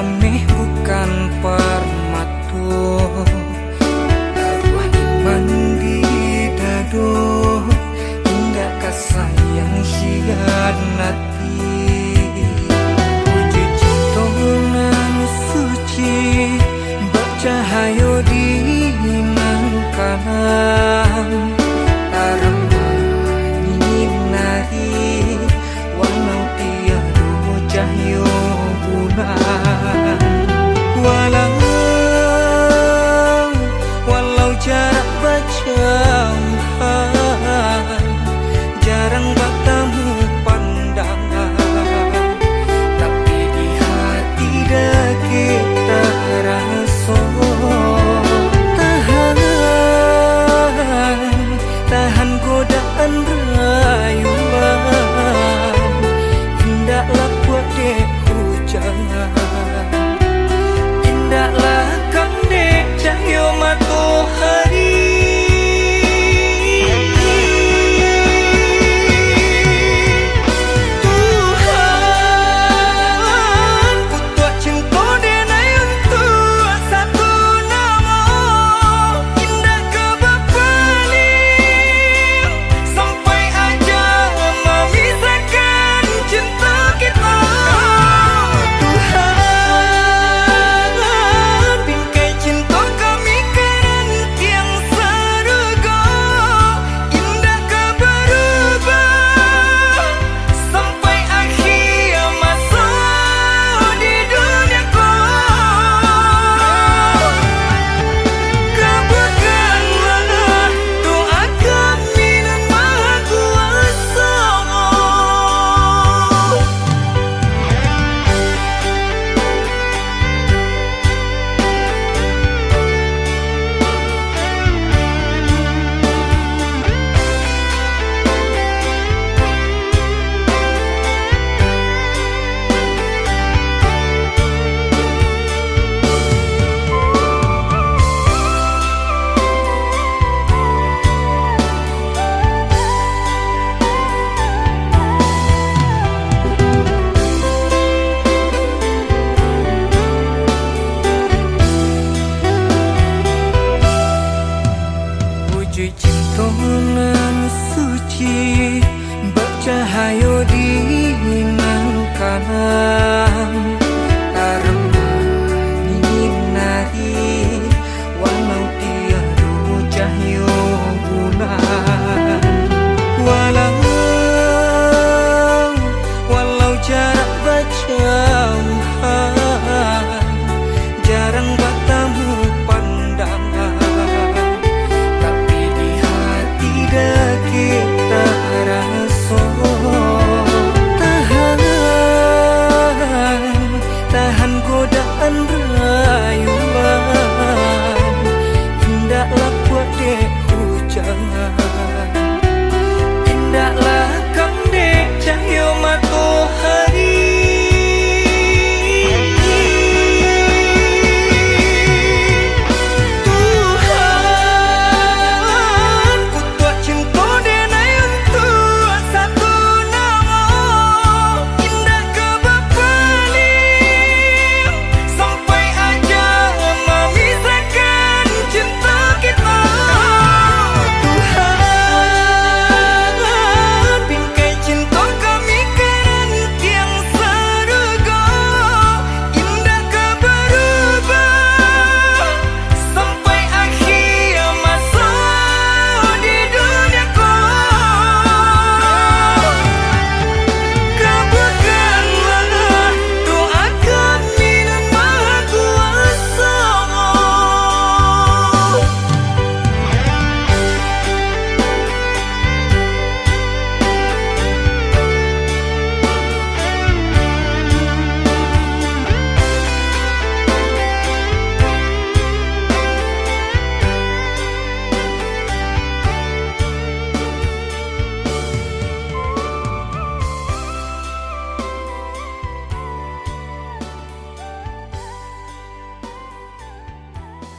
remeh bukan permatur, arwah iman di dado, hingga kasayang hianati. Puji cinta nan suci, bercahayo di nan kanan, tarang menyinari walau tiada cahyo bulan. Walau jarak berjauhan, jarang bertemu pandangan, tapi di hati dah kita rasa. Tahan godaan rayuan, hendaklah buat dek hujan, hendaklah kan dek cahyo matahari. Puji cinta nan suci, bercahayo di nan kanan, tarang menyinari walau tiada cahyo bulan. Walau jarak berjauhan, jarang bertemu pandangan, kita rasa. Tahan godaan